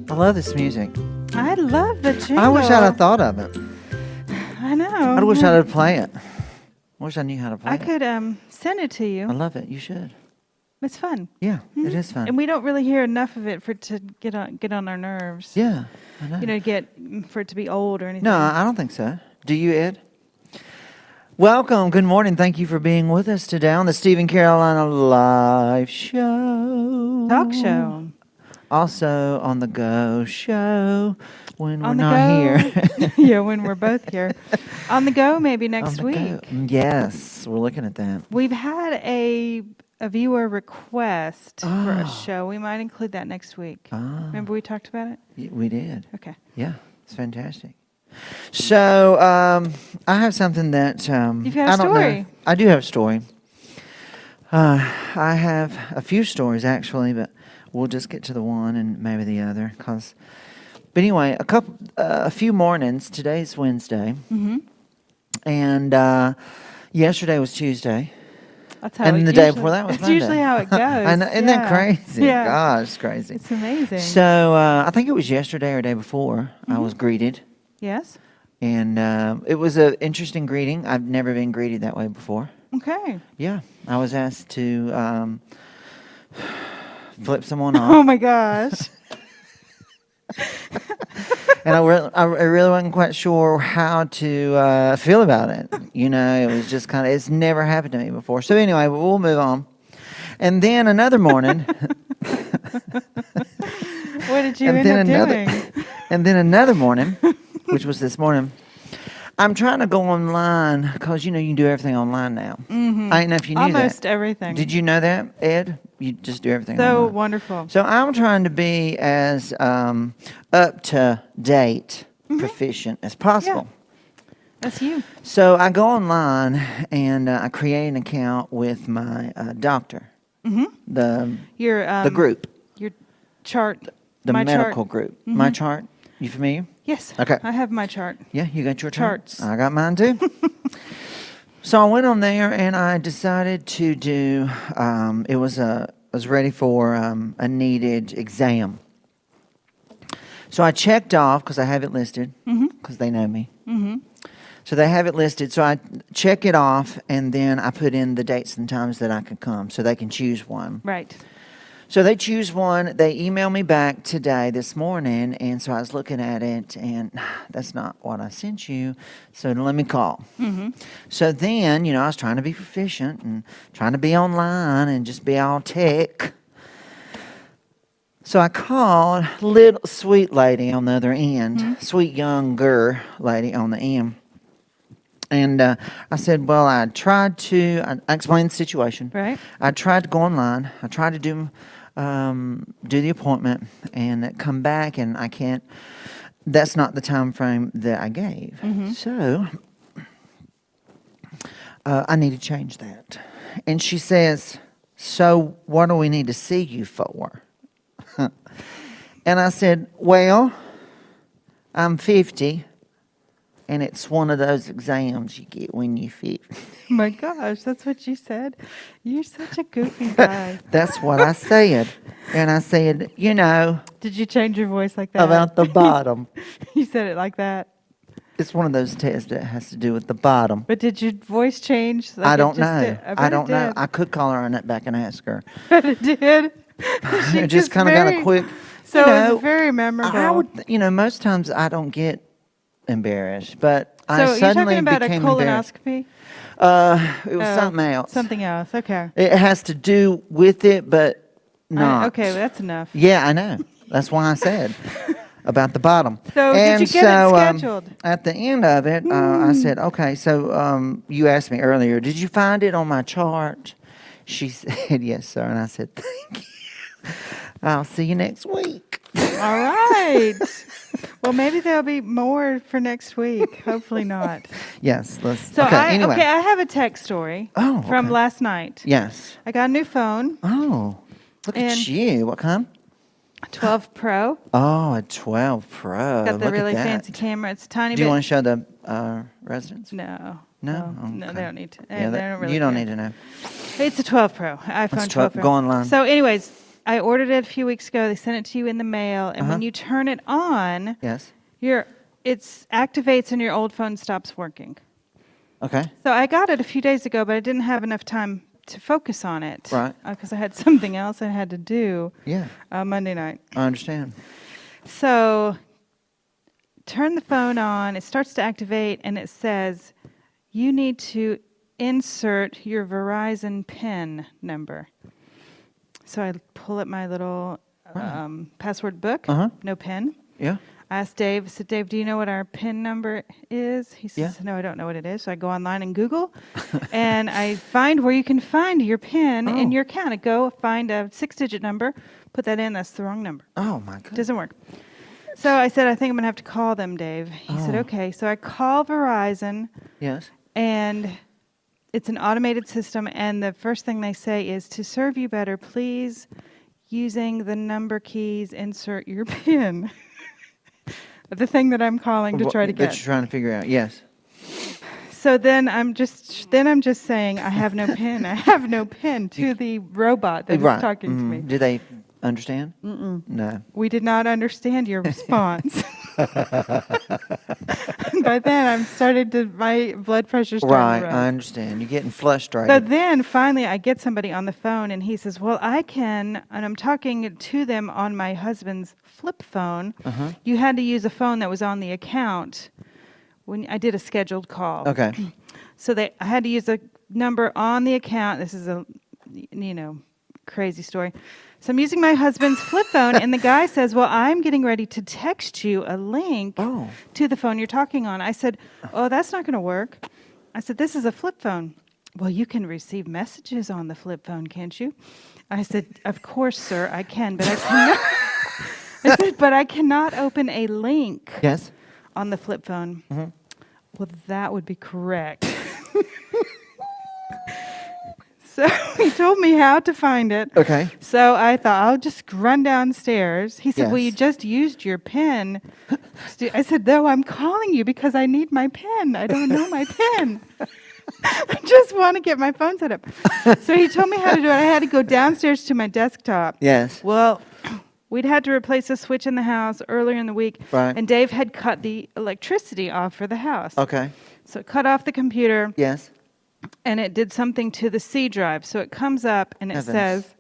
I love this music. I love the jingle. I wish I'd have thought of it. I know. I wish I'd have played it. I wish I knew how to play I it. could send it to I you. love it. You should. It's fun. Yeah, it is fun. And we don't really hear enough of it for it to get on our nerves. Yeah, I know. You know, for it to be old or anything. No, I don't think so. Do you, Ed? Welcome. Good morning. Thank you for being with us today on the Stephen Carolina Live Show. Talk show. Also on the Go Show when we're On the not go. here. Yeah, when we're both here. On the go maybe next On the week. Go. Yes, we're looking at that. We've had a viewer request for a Oh. show. We might include that next week. Ah, Remember we talked about it? we did. Okay. Yeah, it's fantastic. So I have something that You've got a I don't story. know. I do have a story. I have a few stories actually, but we'll just get to the one and maybe the other. But anyway, a few mornings. Today's Wednesday, Mm-hmm. and yesterday was Tuesday, That's how and it the day usually- before that was That's Monday. usually how it goes. I know, isn't that crazy? Yeah. Gosh, it's crazy. It's amazing. So I think it was yesterday or day before I was greeted. Yes? And it was an interesting greeting. I've never been greeted that way before. Okay. Yeah, I was asked to flip someone Oh off, my gosh. and I really wasn't quite sure how to feel about it. You know, it was just kind of, it's never happened to me before. So anyway, we'll move on. And then another morning, What did you and end then up another, doing? and then another morning, which was this morning. I'm trying to go online because, you know, you can do everything online now. Mm-hmm. I didn't know if you knew Almost that. everything. Did you know that, Ed? You just do everything So online. wonderful. So I'm trying to be as up to date, proficient as possible. That's you. So I go online and I create an account with my doctor, the Your group, Your chart. the my medical chart. group. My chart. You familiar? Yes. Okay. I have my chart. Yeah, you got your chart? Charts. I got mine too. So I went on there and I decided to do. I was ready for a needed exam. So I checked off because I have it listed because they know me. Mm-hmm. So they have it listed. So I check it off and then I put in the dates and times that I could come so they can choose one. Right. So they choose one. They email me back today, this morning, and so I was looking at it, and that's not what I sent you. So let me call. Mm-hmm. So then, you know, I was trying to be proficient and trying to be online and just be all tech. So I called little sweet lady on the other end, sweet younger lady on the end. And I said, well, I explained the situation. Right. I tried to go online. I tried to do the appointment and come back, and I can't. That's not the time frame that I gave. So I need to change that. And she says, so what do we need to see you for? And I said, well, I'm 50. And it's one of those exams you get when you're 50. Oh my gosh, that's what you said. You're such a goofy guy. That's what I said. And I said, you know, Did you change your voice like that? about the bottom. You said it like that. It's one of those tests that has to do with the bottom. But did your voice change? Like I it don't just know. did? I don't know. Did. I could call her on that back and ask her. But it did. I just kind of got a quick. So you it know, was very memorable. I would, you know, most times I don't get embarrassed, but so I you're suddenly talking about a became embarrassed. colonoscopy? It was something else. Something else. Okay. It has to do with it, but not. Okay, well, that's enough. Yeah, I know. That's why I said about the bottom. So did you get it scheduled? At the end of it, I said, okay, so you asked me earlier, did you find it on my chart? She said, yes, sir. And I said, thank you. I'll see you next week. All right. Well, maybe there'll be more for next week. Hopefully not. Yes, let's. So Anyway. okay, I have a tech story from okay. last night. Yes. I got a new phone, Oh, look And- at you. What kind? 12 Pro. Oh, a 12 Pro. Got the Look really at that. fancy camera. It's a tiny Do you bit. want to show the residents? No. No? No, Okay. they don't need to. Yeah, they don't really you don't care. need to know. It's a 12 Pro, iPhone It's 12 Pro. Go online. So anyways, I ordered it a few weeks ago. They sent it to you in the mail. And when you turn it on, Yes. it activates and your old phone stops working. Okay. So I got it a few days ago, but I didn't have enough time to focus on it. Right. Because I had something else I had to do Yeah. Monday night. I understand. So turn the phone on. It starts to activate, and it says, you need to insert your Verizon PIN number. So I pull up my little password book. No PIN. Yeah. I asked Dave, I said, Dave, do you know what our PIN number is? He says, Yeah. no, I don't know what it is. So I go online and Google, and I find where you can find your PIN in your account. I go find a 6-digit number, put that in. That's the wrong number. Oh, my goodness. Doesn't work. So I said, I think I'm going to have to call them, Dave. He said, okay. So I call Verizon, Yes. and it's an automated system, and the first thing they say is, to serve you better, please, using the number keys, insert your PIN. The thing that I'm calling to try to That get. you're trying to figure out. Yes. So then I'm just saying, I have no PIN. I have no PIN to the robot that is talking to me. Do they understand? No. We did not understand your response. By then, my blood pressure started Right. to rise. I understand. You're getting frustrated. So then finally I get somebody on the phone, and he says, well, I can, and I'm talking to them on my husband's flip phone. You had to use a phone that was on the account when I did a scheduled call. Okay. So I had to use a number on the account. This is a, crazy story. So I'm using my husband's flip phone, and the guy says, well, I'm getting ready to text you a link to the phone you're talking on. I said, oh, that's not going to work. I said, this is a flip phone. Well, you can receive messages on the flip phone, can't you? I said, of course, sir, I can, but I cannot. I said, but I cannot open a link Yes. on the flip phone. Well, that would be correct. So he told me how to find it. Okay. So I thought, I'll just run downstairs. He said, well, you Yes. just used your PIN. I said, no, I'm calling you because I need my PIN. I don't know my PIN. I just want to get my phone set up. So he told me how to do it. I had to go downstairs to my desktop. Yes. Well, we'd had to replace a switch in the house earlier in the week. Right. And Dave had cut the electricity off for the house. Okay. So it cut off the computer. Yes. And it did something to the C drive. So it comes up and it Heavens. says,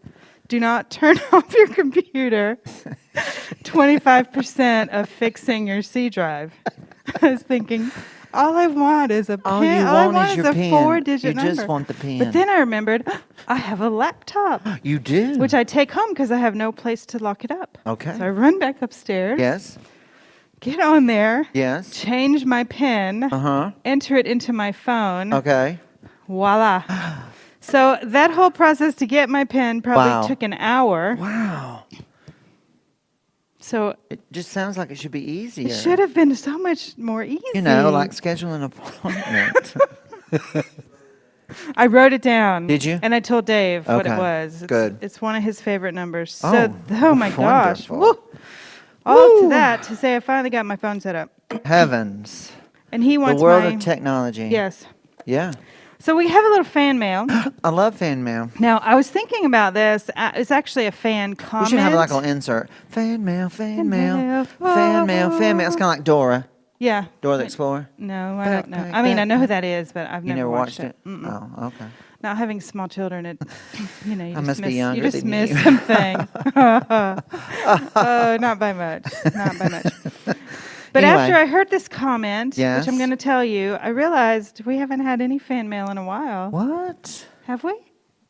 do not turn off your computer. 25% of fixing your C drive. I was thinking, all I want is a All PIN. you All I want want is is your a PIN. 4-digit number. You just want the PIN. But then I remembered, I have a laptop, You do? which I take home because I have no place to lock it up. Okay. So I run back upstairs, Yes. get on there, Yes. change my PIN, Uh-huh. enter it into my phone. Okay. Voila. So that whole process to get my PIN probably Wow. took an hour. Wow. So It just sounds like it should be easier. it should have been so much more easy. like scheduling an appointment. I wrote it down. Did you? And I told Dave what it Okay. was. Good. It's one of his favorite numbers. So, Oh, oh my gosh. wonderful. Woo. All to Woo. that to say I finally got my phone set up. Heavens. And he The wants world my... of technology. Yes. Yeah. So we have a little fan mail. I love fan mail. Now, I was thinking about this. It's actually a fan comment. We should have like a little insert. Fan mail, fan mail, mail. fan mail, fan mail. It's kind of like Dora. Yeah. Dora the Explorer. No, I don't know. Backpack, I mean, I know who backpack. that is, but I've You never watched it? Mm-mm. Oh, okay. Not having small children, it, you I just must be miss, younger you just than miss you. something. Oh, not by much. Not by much. But Anyway. after I heard this comment, Yes. which I'm going to tell you, I realized we haven't had any fan mail in a while. What? Have we?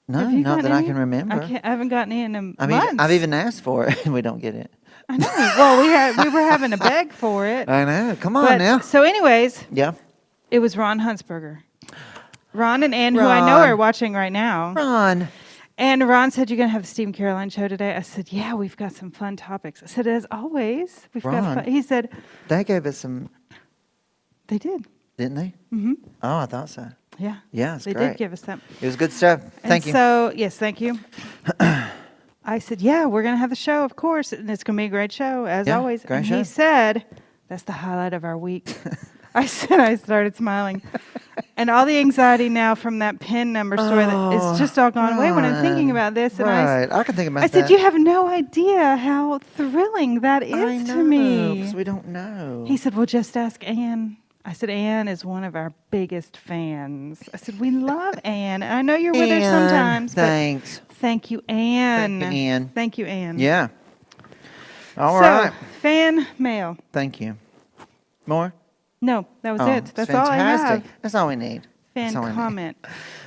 No, Have you not gotten that I any? can remember. I haven't gotten any in I mean, months. I've even asked for it and we don't get it. I know. Well, we were having to beg for it. I know. Come on But, now. So anyways, Yeah. it was Ron Huntsberger. Ron and Ann, who I know Ron. are watching right now. Ron. And Ron said, you're going to have the Steve and Caroline show today? I said, yeah, we've got some fun topics. I said, as always, we've got Ron? fun. He said, They gave us some, they did. didn't they? Mm-hmm. Oh, I thought so. Yeah. Yeah, it's They great. did give us that. It was good stuff. Thank you. So, yes, thank you. I said, yeah, we're going to have the show, of course, and it's going to be a great show, as Yeah, always. great And show. he said, that's the highlight of our week. I said, I started smiling. And all the anxiety now from that PIN number story, it's just all gone away when I'm thinking about this. And Right. I can think about I that. said, you have no idea how thrilling that I is know, to me. because we don't know. He said, well, just ask Ann. I said, Ann is one of our biggest fans. I said, we love Ann. And I know you're with her Ann, sometimes. thanks. But thank you, Ann. Thank you, Ann. Thank you, Ann. Yeah. All so, right. fan mail. Thank you. More? No, that was Oh, it. it's That's all I fantastic. have. That's all we need. Fan That's all we need. comment.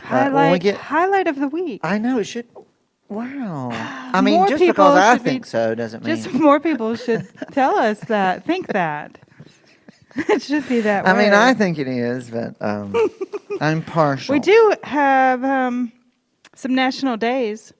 Right, when we Highlight of the week. I know it should. Wow. I mean, More just people because I should be- think so doesn't mean. Just more people should tell us that. Think that. It should be that way. I mean, I think it is, but I'm partial. We do have some national days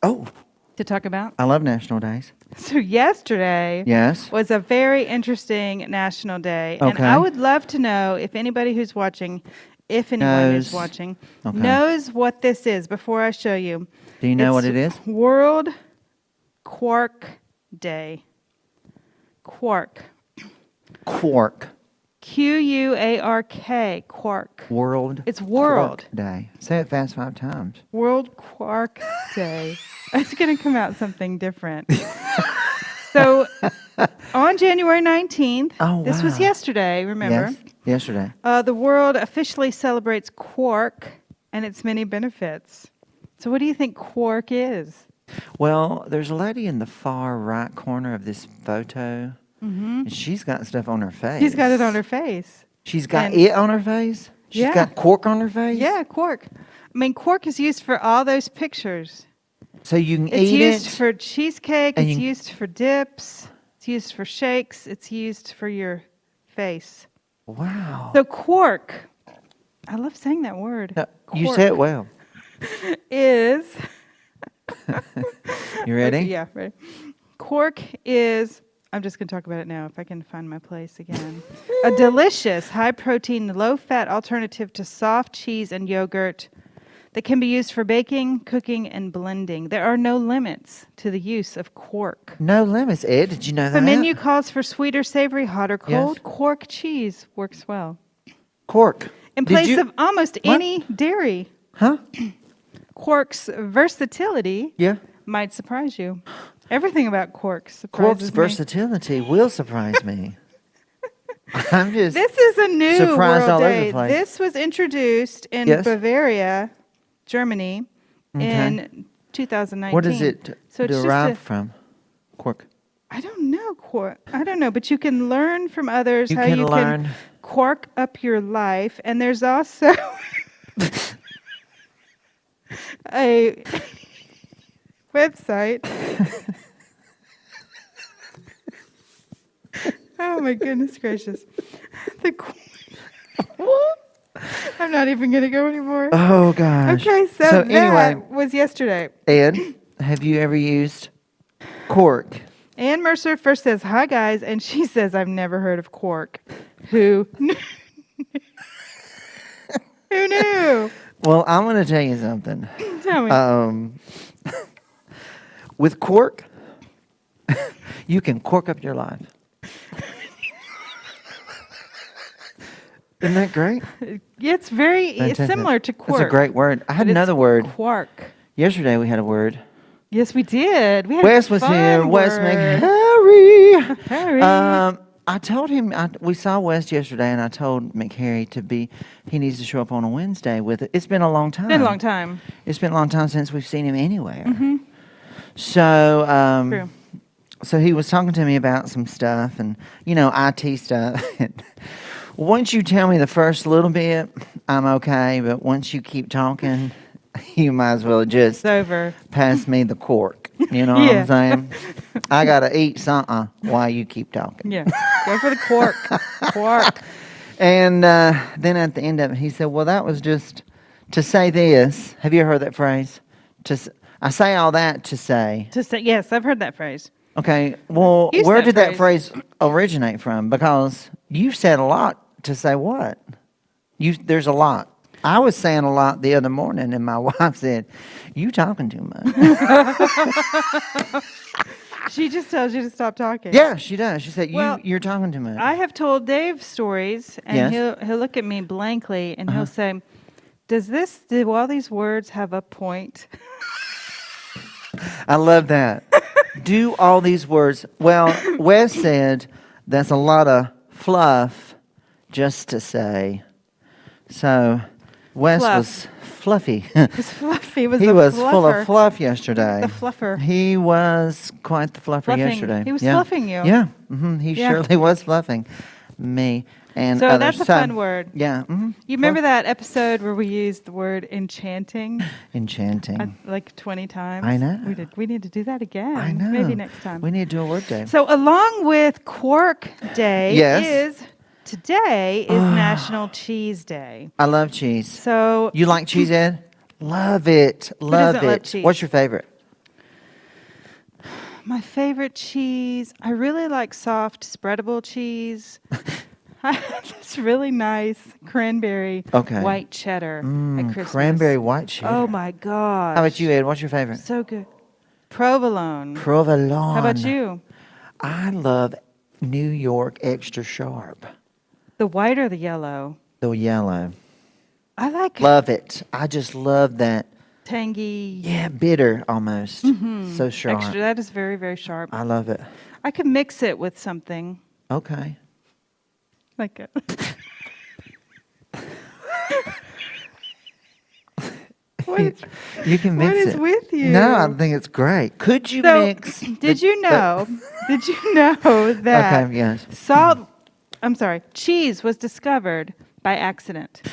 Oh, to talk about. I love national days. So yesterday Yes. was a very interesting national day. And Okay. I would love to know if anybody who's watching, if anyone is Knows. watching, Okay. knows what this is before I show you. Do you know what It's it is? World Quark Day. Quark. Quark. Q-U-A-R-K. Quark. World. It's World. Quark Day. Say it fast 5 times. World Quark Day. It's going to come out something different. So, on January 19th, Oh, this was wow. yesterday, remember? Yes. Yesterday. The world officially celebrates quark and its many benefits. So, what do you think quark is? Well, there's a lady in the far right corner of this photo, and she's got stuff on her face. She's got it on her face. She's got And- it on her face? She's Yeah. got cork on her face? Yeah, quark. I mean, quark is used for all those pictures. So you can It's eat used it. for cheesecake. and It's you- used for dips. It's used for shakes. It's used for your face. Wow. So quark, I love saying that word. No, you Quark say it well. is. You ready? Yeah, ready. Quark is. I'm just going to talk about it now if I can find my place again. A delicious, high protein, low fat alternative to soft cheese and yogurt that can be used for baking, cooking, and blending. There are no limits to the use of quark. No limits, Ed. Did you know that? The menu calls for sweeter, savory, hot or cold. Yes. Quark cheese works well. Cork. In Did place you- of almost What? any dairy, Huh? quark's versatility Yeah. might surprise you. Everything about quark surprises Cork's me. versatility will surprise me. I'm just. This is a new surprised World all over the Day. place. This was introduced in Yes. Bavaria, Germany, Okay. in 2019. What does it So it's just derive from? Cork. I don't know quark. I don't know, but you can learn from others You how can you learn. can quark up your life. And there's also a website. Oh my goodness gracious. The I'm not even going to go anymore. Oh gosh. Okay, so that anyway, was yesterday. Ed, have you ever used cork? Ann Mercer first says, hi, guys, and she says, I've never heard of quark. Who Who knew? Well, I'm going to tell you something. Tell me. With cork, you can cork up your life. Isn't that great? It's very it's Fantastic. similar to quark. That's a great word. I had but it's another word. Quark. Yesterday we had a word. Yes, we did. We had Wes a was fun here. Wes word. McHarry. Harry. I told him, we saw Wes yesterday, and I told McHarry he needs to show up on a Wednesday with it. It's been a long time. It's been a long time. It's been a long time since we've seen him anywhere. So, True. so he was talking to me about some stuff and, IT stuff. Once you tell me the first little bit, I'm okay. But once you keep talking, you might as well just It's over. pass me the cork. You know what Yeah. I'm saying? I got to eat something while you keep talking. Yeah. Go for the quark. Quark. And then at the end of it, he said, well, that was just to say this. Have you ever heard that phrase? I say all that to say, To say, yes, I've heard that phrase. okay, well, Use where that did that phrase. phrase originate from? Because you've said a lot to say what? There's a lot. I was saying a lot the other morning, and my wife said, "You talking too much." She just tells you to stop talking. Yeah, she does. She said, Well, "You're talking too much." I have told Dave stories, and Yes. he'll look at me blankly, and Uh-huh. he'll say, Do all these words have a point?" I love that. Do all these words. Well, Wes said that's a lot of fluff just to say. So Wes Fluff. was fluffy. It was fluffy. He was He a was fluffer. full of fluff yesterday. The fluffer. He was quite the fluffer Fluffing. yesterday. He was Yeah. fluffing you. Yeah. He Yeah. surely was fluffing me and So others. that's a fun word. Yeah. You remember that episode where we used the word enchanting Enchanting. like 20 times? I know. We did. We need to do that again. I know. Maybe next time. We need to do a word day. So along with Quark Day Yes. today is National Cheese Day. I love cheese. So You like cheese, Ed? Love it. Love doesn't love it. cheese? What's your favorite? my favorite cheese, I really like soft spreadable cheese. It's really nice cranberry Okay. white cheddar at Christmas. Cranberry white cheddar. Oh my gosh. How about you, Ed? What's your favorite? So good. Provolone. Provolone. How about you? I love New York extra sharp. The white or the yellow? The yellow. I like Love it. I just love that. tangy. Yeah, bitter almost. So sharp. Extra. That is very, very sharp. I love it. I could mix it with something Okay. like a What is- You can mix what it. is with you? No, I think it's great. Could you So, mix? Did you know? Did you know that Okay, yes. cheese was discovered by accident?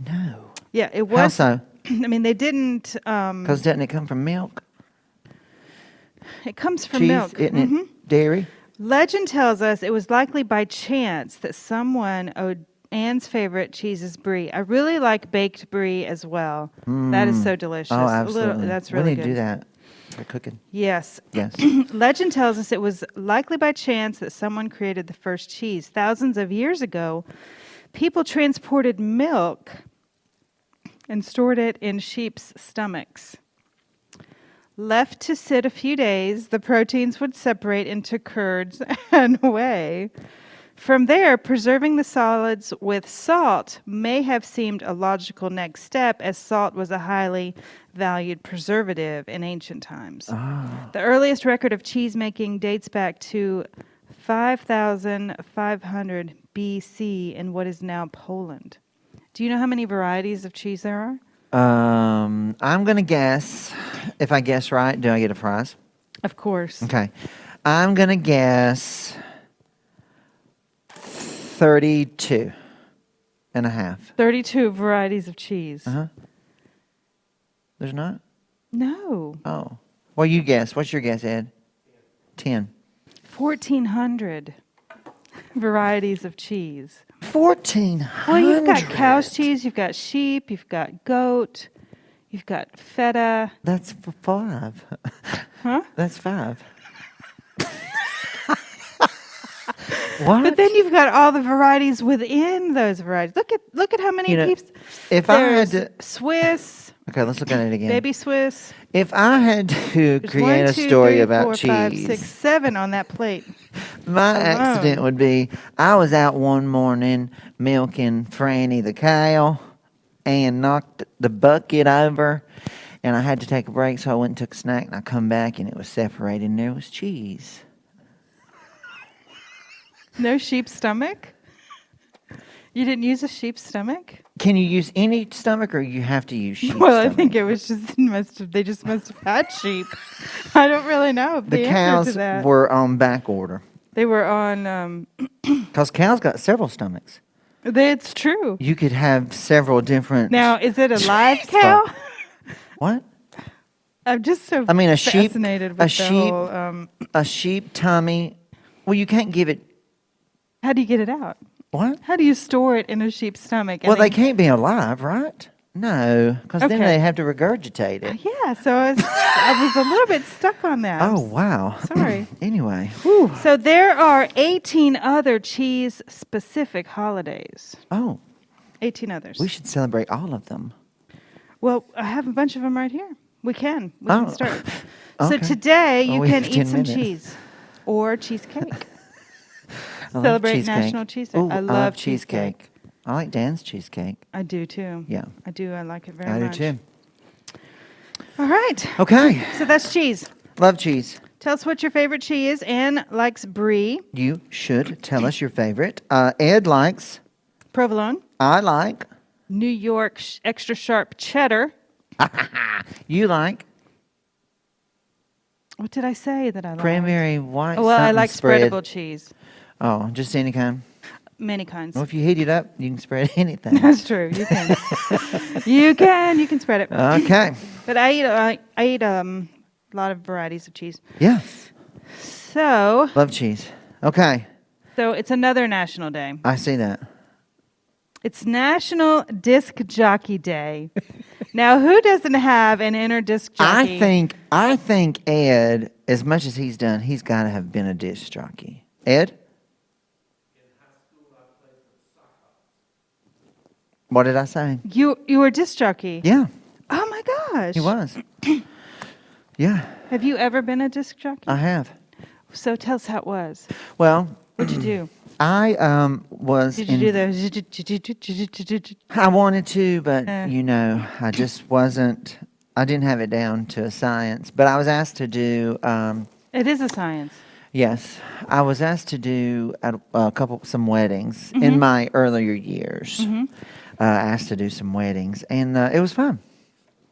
No. Yeah, it How was. so? I mean, they didn't. Because doesn't it come from milk? It comes from Cheese, milk. isn't Mhm. it? Dairy? Legend tells us it was likely by chance that someone owed Anne's favorite cheese is brie. I really like baked brie as well. That is so delicious. Oh, A little- absolutely. that's We really need good. to do that for cooking. Yes. Yes. Legend tells us it was likely by chance that someone created the first cheese. Thousands of years ago, people transported milk and stored it in sheep's stomachs. Left to sit a few days, the proteins would separate into curds and whey. From there, preserving the solids with salt may have seemed a logical next step, as salt was a highly valued preservative in ancient times. The earliest record of cheese making dates back to 5,500 BC in what is now Poland. Do you know how many varieties of cheese there are? I'm going to guess. If I guess right, do I get a prize? Of course. Okay. I'm going to guess 32 and a half. 32 varieties of cheese. Uh-huh. There's not? No. Oh. Well, you guess. What's your guess, Ed? 10. 1,400 varieties of cheese. 1,400. Well, you've got cow's cheese, you've got sheep, you've got goat, you've got feta. That's 5. Huh? That's 5. What? But then you've got all the varieties within those varieties. Look at how many You know, peeps. if I had There's to, Swiss, okay, let's look at it again. baby Swiss. If I had to There's create 1, a 2, story 3, about 4, 5, cheese, 6, 7 on that plate. my alone. accident would be I was out one morning milking Franny the cow and knocked the bucket over, and I had to take a break, so I went and took a snack, and I come back, and it was separated, and there was cheese. No sheep's stomach? You didn't use a sheep's stomach? Can you use any stomach, or you have to use sheep's Well, I stomach? think it was just they just must have had sheep. I don't really know The answer cows to that. were on back order. They were on. Because cows got several stomachs. It's true. You could have several different... Now, is it a live Jeez, cow? What? I'm just so I mean, a sheep... fascinated with A the sheep... whole. A sheep tummy... Well, you can't give it... How do you get it out? What? How do you store it in a sheep's stomach? and Well, they then- can't be alive, right? No, because then Okay. they have to regurgitate it. Yeah, so I was a little bit stuck on that. Oh, wow. Sorry. Anyway. Whew. So there are 18 other cheese-specific holidays. Oh, 18 others. we should celebrate all of them. Well, I have a bunch of them right here. We can. We Oh. can start. Okay. So today Well, you we can have eat 10 some minutes. cheese or cheesecake. I love Celebrate cheesecake. National Cheesecake. Ooh, I love cheesecake. cheesecake. I like Dan's cheesecake. I do too. Yeah. I do. I like it very I do much. too. All right. Okay. So that's cheese. Love cheese. Tell us what your favorite cheese is. Anne likes brie, You should tell us your favorite. Ed likes, provolone, I like, New York extra sharp cheddar. you like, What did I say that I like? cranberry white Oh, well, I something like spread. spreadable cheese. Oh, just any kind. Many kinds. Well, if you heat it up, you can spread anything. That's true. You can. You can spread it. Okay. But I eat a lot of varieties of cheese. Yeah. So Love cheese. Okay. it's another national day. I see that. It's National Disc Jockey Day. Now, who doesn't have an inner disc jockey? I think Ed, as much as he's done, he's got to have been a disc jockey. Ed? What did I say? You were a disc jockey. Yeah, Oh my gosh. he was. Yeah, Have you ever been a disc jockey? I have. So tell us how it was. Well, What'd you do? I was. Did you do the? I wanted to, but Uh. I just wasn't. I didn't have it down to a science. But I was asked to do. It is a science. Yes, I was asked to do some weddings Mm-hmm. in my earlier years. Asked to do some weddings, and it was fun.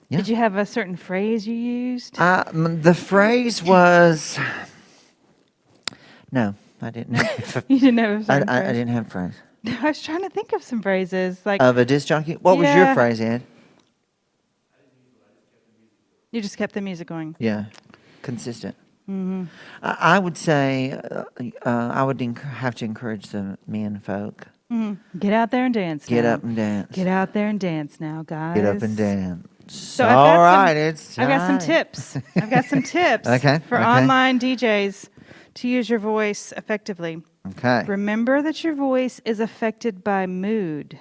Yeah. Did you have a certain phrase you used? The phrase was. No, I didn't. You didn't have a certain I phrase? didn't have a phrase. I was trying to think of some phrases. Like, Of a disc jockey? What was your Yeah. phrase, Ed? you just kept the music going. Yeah, consistent. Mm-hmm. I would say I would have to encourage the men folk. Get out there and dance. Get now. up and dance. Get out there and dance now, guys. Get up and dance. So I've got All some- right, it's I've got some time. tips. I've got some tips Okay, for okay. online DJs to use your voice effectively. Okay. Remember that your voice is affected by mood.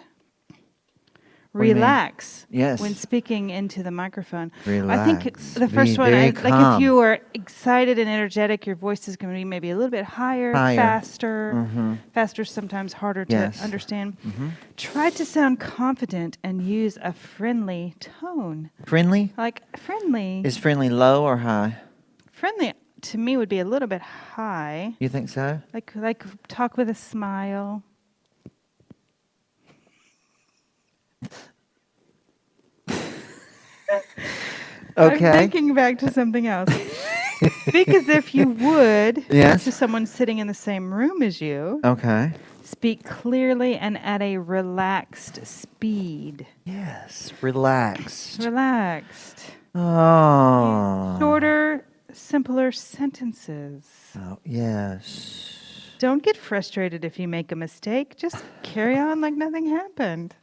What do you mean? Relax Yes. when speaking into the microphone. I Relax. think the first Be one, very like if calm. you are excited and energetic, your voice is going to be maybe a little bit higher. Faster. Mhm. Faster is sometimes harder Yes. to understand. Mhm. Try to sound confident and use a friendly tone. Friendly? Like friendly. Is friendly low or high? Friendly to me would be a little bit high. You think so? Like talk with a smile. I'm Okay. thinking back to something else. Speak as if you would Yes. to someone sitting in the same room as you. Okay. Speak clearly and at a relaxed speed. Yes. Relaxed. Relaxed. Oh. Shorter, simpler sentences. Oh, yes. Don't get frustrated if you make a mistake. Just carry on like nothing happened.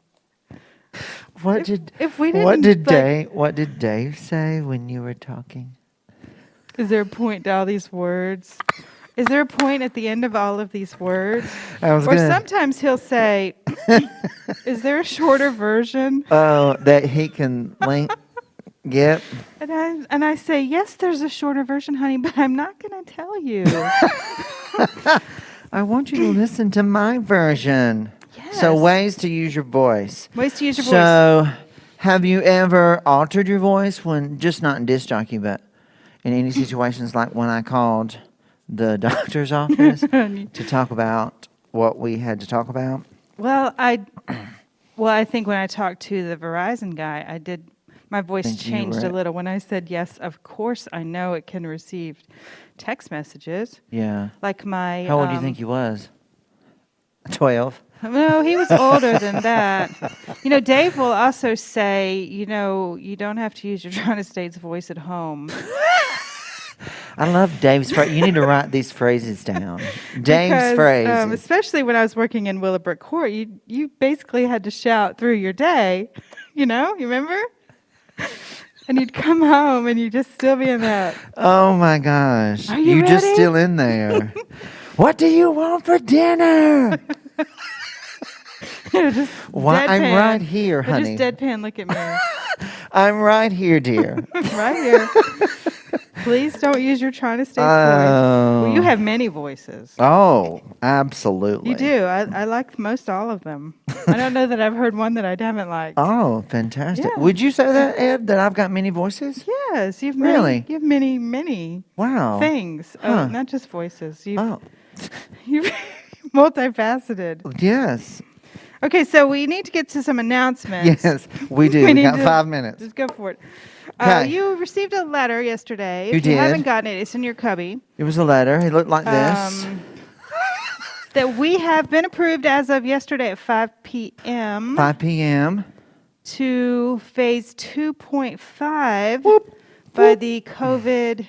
What if we what didn't, did what did Dave say when you were talking? Is there a point to all these words? Is there a point at the end of all of these words? I was Or gonna- sometimes he'll say, is there a shorter version? Oh, that he can link. Yep. And I say, yes, there's a shorter version, honey, but I'm not going to tell you. I want you to listen to my version. So Yes. ways to use your voice. Ways to use your voice. So, have you ever altered your voice when, just not in disc jockey, but in any situations like when I called the doctor's office to talk about what we had to talk about? Well, I think when I talked to the Verizon guy, my voice Think you changed were- a little when I said, yes, of course I know it can receive text messages. Yeah. Like my... How old do you think he was? 12. No, he was older than that. Dave will also say, you don't have to use your Toronto State's voice at home. I love Dave's phrase. You need to write these phrases down. Dave's Because, phrases. especially when I was working in Willowbrook Court, you basically had to shout through your day You remember? And you'd come home and you'd just still be in that. Oh my gosh. Are you just ready? still in there. What do you want for dinner? Just Why, I'm deadpan. right here, Or honey. just deadpan look at me. I'm right here, dear. Right here. Please don't use your trying to stay voice. Oh. Well, you have many voices. Oh, absolutely. You do. I like most all of them. I don't know that I've heard one that I haven't liked. Oh, fantastic. Yeah. Would you say that, Ed, that I've got many voices? Yes, you've Really? you have many Wow. things. Huh. Oh, not just voices. Oh, You've multifaceted. yes. Okay, so we need to get to some announcements. Yes, we do. We We need got to- 5 minutes. Just go for it. Okay. You received a letter yesterday. You If you did. haven't gotten it, it's in your cubby. It was a letter. It looked like this. That we have been approved as of yesterday at 5 p.m. 5 p.m. to phase 2.5 by the COVID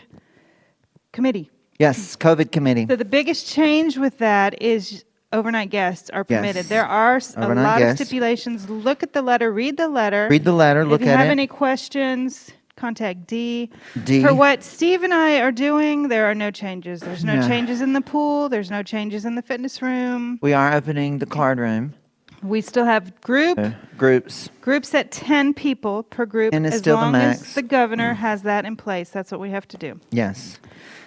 committee. Yes, COVID committee. So the biggest change with that is overnight guests are permitted. Yes. There are a Overnight lot guests. of stipulations. Look at the letter, read the letter. Read the letter, look if you at have it. any questions, contact Dee. Dee. For what Steve and I are doing, there are no changes. There's no No. changes in the pool. There's no changes in the fitness room. We are opening the card room. We still have Groups. groups at 10 people per group. And it's as still the long max. as the governor has that in place. That's what we have to do. Yes.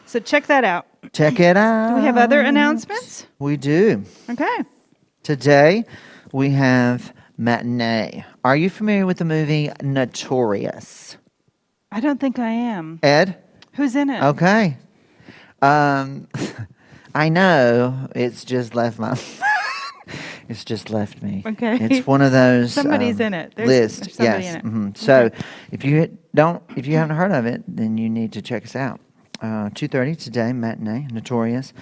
So check that out. Check it out. Do we have other announcements? We do. Okay. Today, we have Matinee. Are you familiar with the movie Notorious? I don't think I am. Ed? Who's in it? Okay. I know. It's just left my... It's just left me. Okay. It's one of those Somebody's in it. There's list. somebody Yes. in it. Mhm. So if you haven't heard of it, then you need to check us out. 2:30 today, Matinee, Notorious.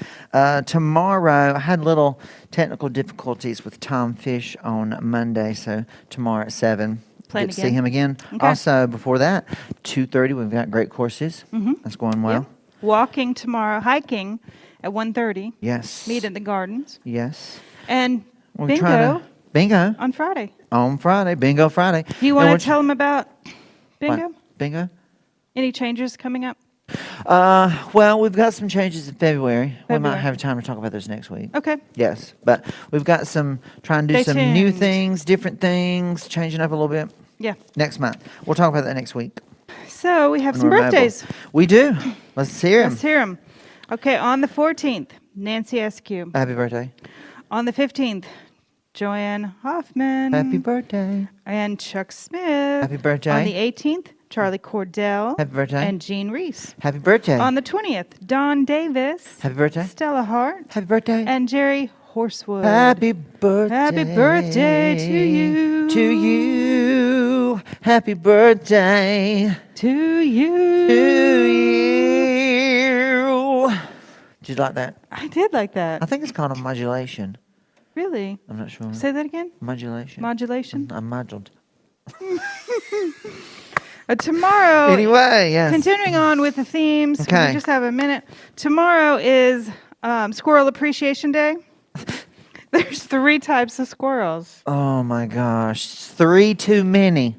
Tomorrow, I had little technical difficulties with Tom Fish on Monday, so tomorrow at 7. Playing get to again? see him again. Okay. Also, before that, 2:30, we've got great courses. That's going well. Yeah. Walking tomorrow, hiking at 1:30. Yes. Meet in the gardens. Yes. And We're bingo trying to- bingo. on Friday. On Friday. Bingo Friday. Do you And we're want to tell them about bingo? What? Bingo? Any changes coming up? Well, we've got some changes in February. We might February. have time to talk about those next week. Okay. Yes, but we've got trying to do Stay some new tuned. things, different things, changing up a little bit Yeah. next month. We'll talk about that next week. So we have when some we're mobile. birthdays. We do. Let's hear them. Let's hear them. Okay, on the 14th, Nancy Eskew. Happy birthday. On the 15th, Joanne Hoffman. Happy birthday. And Chuck Smith. Happy birthday. On the 18th, Charlie Cordell. Happy birthday. And Jean Reese. Happy birthday. On the 20th, Don Davis. Happy birthday. Stella Hart. Happy birthday. And Jerry Horsewood. Happy birthday. Happy birthday to you. To you. Happy birthday. To you. To you. Did you like that? I did like that. I think it's called a modulation. Really? I'm not sure. Say that again? Modulation. Modulation? I'm moduled. Tomorrow. Anyway, yes. Continuing on with the themes. Okay. We just have a minute. Tomorrow is Squirrel Appreciation Day. There's 3 types of squirrels. Oh my gosh. 3 too many.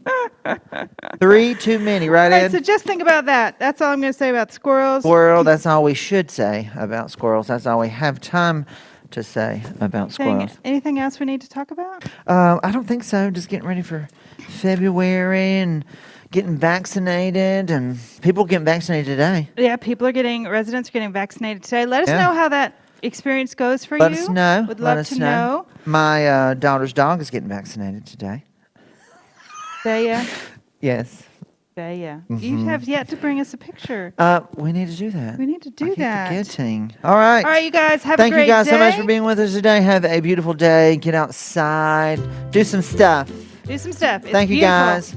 3 too many, right, All right, Ed? so just think about that. That's all I'm going to say about the squirrels. Squirrel, that's all we should say about squirrels. That's all we have time to say about squirrels. Anything else we need to talk about? I don't think so. Just getting ready for February and getting vaccinated, and people getting vaccinated today. Yeah, residents are getting vaccinated today. Let us Yeah. know how that experience goes for Let you. us know. Would Let love us to know. My daughter's dog is getting vaccinated today. Baya. Yes. Baya. You have yet to bring us a picture. We need to do that. We need to do I keep that. forgetting. All right. All right, you guys, have Thank a great you guys day. so much for being with us today. Have a beautiful day. Get outside. Do some stuff. Do some stuff. It's Thank you beautiful. guys.